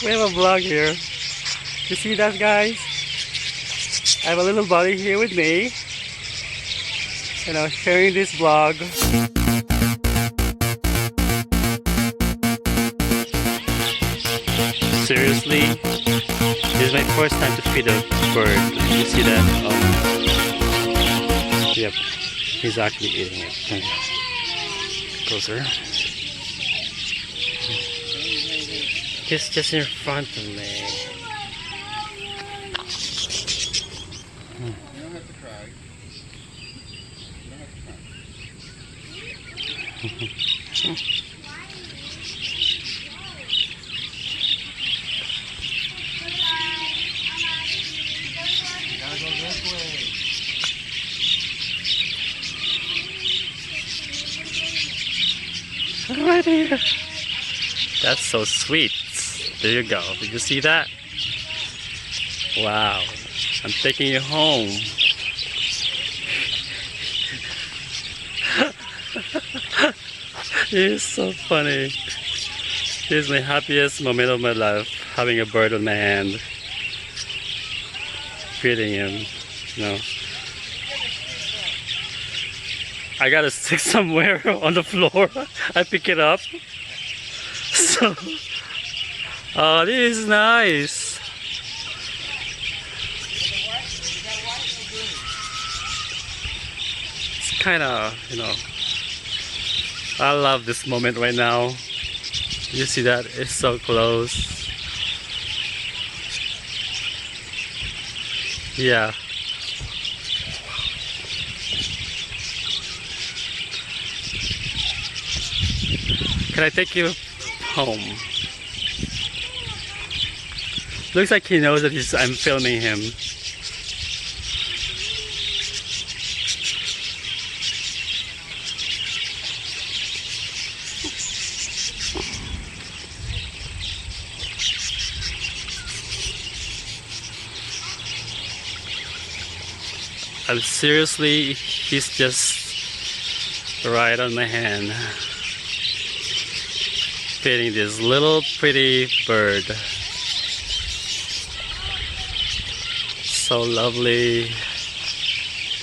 We have a vlog here. You see that, guys? I have a little buddy here with me. You know, sharing this vlog. Seriously, this is my first time to feed a bird. You see that? Yep, he's actually eating it. Closer. He's just in front of me. You don't have to cry. You don't have to cry. Gotta go this way. Right here. That's so sweet. There you go. Did you see that? Wow. I'm taking you home. It's so funny. This is my happiest moment of my life, having a bird on my hand. Feeding him, you know. I got a stick somewhere on the floor. I pick it up. So, oh, this is nice. It's kind of, you know, I love this moment right now. You see that? It's so close. Yeah. Can I take you home? Looks like he knows that I'm filming him. I'm seriously, he's just right on my hand, feeding this little pretty bird. So lovely,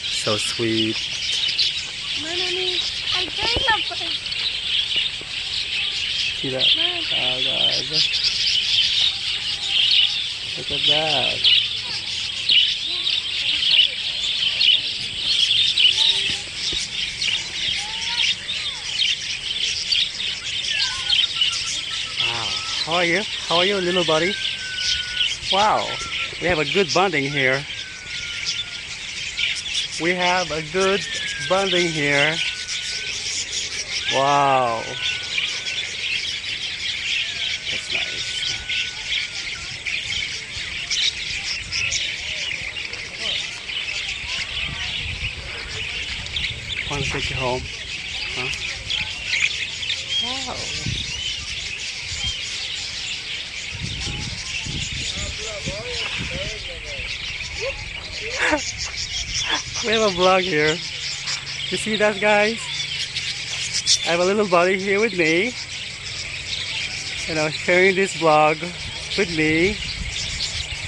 so sweet. Mommy, I don't love it. See that? Oh God. Look at that. Wow. How are you? How are you, little buddy? Wow. We have a good bonding here. We have a good bonding here. Wow. That's nice. Want to take you home? Huh? Wow. We have a vlog here. You see that, guys? I have a little buddy here with me. You know, sharing this vlog with me.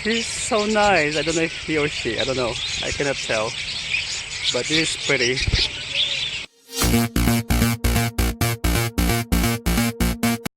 He's so nice. I don't know if he or she, I don't know. I cannot tell. But he's pretty.